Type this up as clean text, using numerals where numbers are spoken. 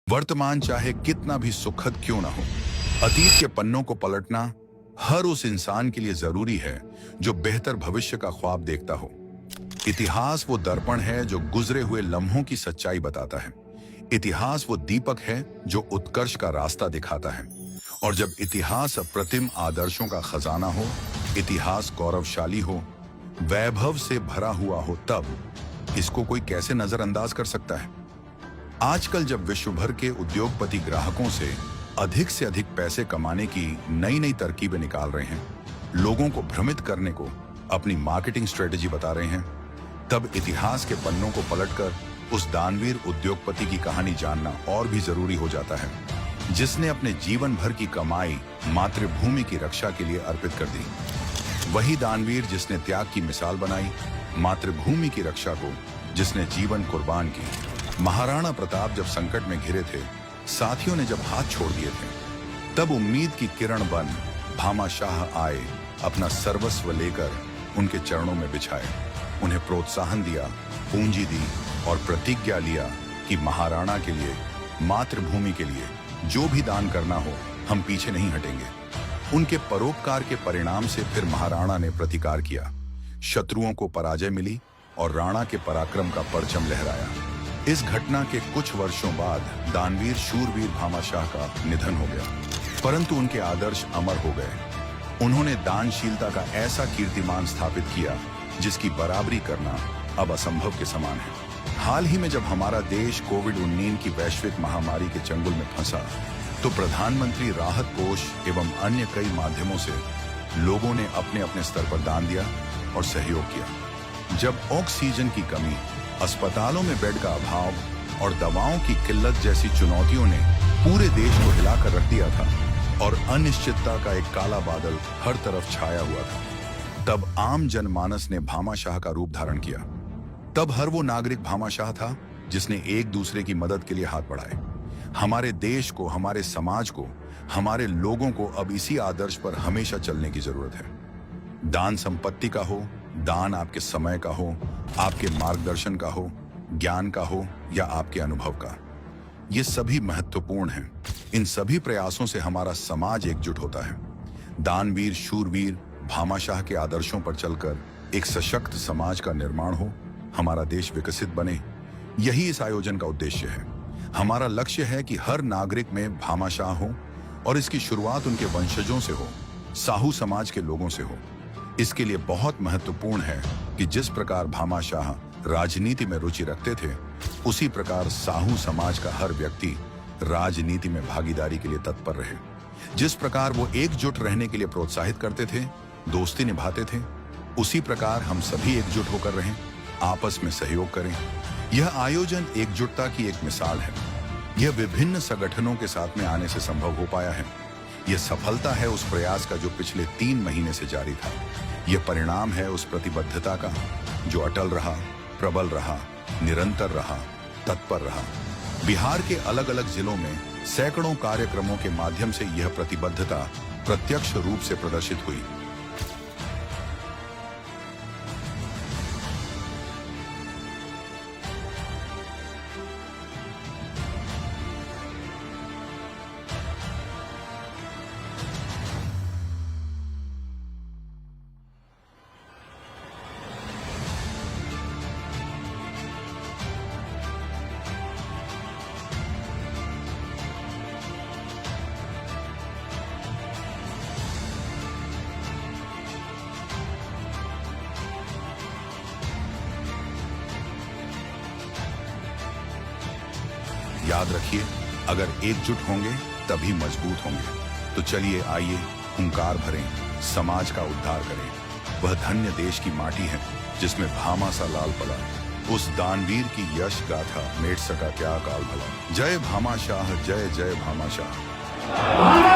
वर्तमान चाहे कितना भी सुखद क्यों ना हो, अतीत के पन्नों को पलटना हर उस इंसान के लिए जरूरी है जो बेहतर भविष्य का ख्वाब देखता हो। इतिहास वो दर्पण है जो गुजरे हुए लम्हों की सच्चाई बताता है। इतिहास वो दीपक है जो उत्कर्ष का रास्ता दिखाता है। और जब इतिहास अप्रतिम आदर्शों का खजाना हो, इतिहास गौरवशाली हो, वैभव से भरा हुआ हो, तब इसको कोई कैसे नजरअंदाज कर सकता है। आजकल जब विश्व भर के उद्योगपति ग्राहकों से अधिक पैसे कमाने की नई नई तरकीबें निकाल रहे हैं, लोगों को भ्रमित करने को अपनी मार्केटिंग स्ट्रेटेजी बता रहे हैं, तब इतिहास के पन्नों को पलटकर उस दानवीर उद्योगपति की कहानी जानना और भी जरूरी हो जाता है, जिसने अपने जीवन भर की कमाई मातृभूमि की रक्षा के लिए अर्पित कर दी। वही दानवीर जिसने त्याग की मिसाल बनाई, मातृभूमि की रक्षा को जिसने जीवन कुर्बान की। महाराणा प्रताप जब संकट में घिरे थे, साथियों ने जब हाथ छोड़ दिए थे, तब उम्मीद की किरण बन भामाशाह आए, अपना सर्वस्व लेकर उनके चरणों में बिछाए, उन्हें प्रोत्साहन दिया, पूंजी दी और प्रतिज्ञा लिया कि महाराणा के लिए, मातृभूमि के लिए जो भी दान करना हो, हम पीछे नहीं हटेंगे। उनके परोपकार के परिणाम से फिर महाराणा ने प्रतिकार किया, शत्रुओं को पराजय मिली और राणा के पराक्रम का परचम लहराया। इस घटना के कुछ वर्षों बाद दानवीर शूरवीर भामाशाह का निधन हो गया, परंतु उनके आदर्श अमर हो गए। उन्होंने दानशीलता का ऐसा कीर्तिमान स्थापित किया जिसकी बराबरी करना अब असंभव के समान है। हाल ही में जब हमारा देश कोविड-19 की वैश्विक महामारी के चंगुल में फंसा, तो प्रधानमंत्री राहत कोष एवं अन्य कई माध्यमों से लोगों ने अपने अपने स्तर पर दान दिया और सहयोग किया। जब ऑक्सीजन की कमी, अस्पतालों में बेड का अभाव और दवाओं की किल्लत जैसी चुनौतियों ने पूरे देश को हिलाकर रख दिया था और अनिश्चितता का एक काला बादल हर तरफ छाया हुआ था, तब आम जनमानस ने भामाशाह का रूप धारण किया। तब हर वो नागरिक भामाशाह था जिसने एक दूसरे की मदद के लिए हाथ बढ़ाए। हमारे देश को, हमारे समाज को, हमारे लोगों को अब इसी आदर्श पर हमेशा चलने की जरूरत है। दान संपत्ति का हो, दान आपके समय का हो, आपके मार्गदर्शन का हो, ज्ञान का हो या आपके अनुभव का, ये सभी महत्वपूर्ण हैं। इन सभी प्रयासों से हमारा समाज एकजुट होता है। दानवीर शूरवीर भामाशाह के आदर्शों पर चलकर एक सशक्त समाज का निर्माण हो, हमारा देश विकसित बने, यही इस आयोजन का उद्देश्य है। हमारा लक्ष्य है कि हर नागरिक में भामाशाह हो और इसकी शुरुआत उनके वंशजों से हो, साहू समाज के लोगों से हो। इसके लिए बहुत महत्वपूर्ण है कि जिस प्रकार भामाशाह राजनीति में रुचि रखते थे, उसी प्रकार साहू समाज का हर व्यक्ति राजनीति में भागीदारी के लिए तत्पर रहे। जिस प्रकार वो एकजुट रहने के लिए प्रोत्साहित करते थे, दोस्ती निभाते थे, उसी प्रकार हम सभी एकजुट होकर रहें, आपस में सहयोग करें। यह आयोजन एकजुटता की एक मिसाल है। यह विभिन्न संगठनों के साथ में आने से संभव हो पाया है। यह सफलता है उस प्रयास का जो पिछले 3 महीने से जारी था। यह परिणाम है उस प्रतिबद्धता का जो अटल रहा, प्रबल रहा, निरंतर रहा, तत्पर रहा। बिहार के अलग अलग जिलों में सैकड़ों कार्यक्रमों के माध्यम से यह प्रतिबद्धता प्रत्यक्ष रूप से प्रदर्शित हुई। याद रखिए, अगर एकजुट होंगे तभी मजबूत होंगे। तो चलिए आइए हुंकार भरें, समाज का उद्धार करें। वह धन्य देश की माटी है जिसमें भामा सा लाल पला, उस दानवीर की यश गाथा मेट सका क्या काल भला। जय भामाशाह, जय जय भामाशाह।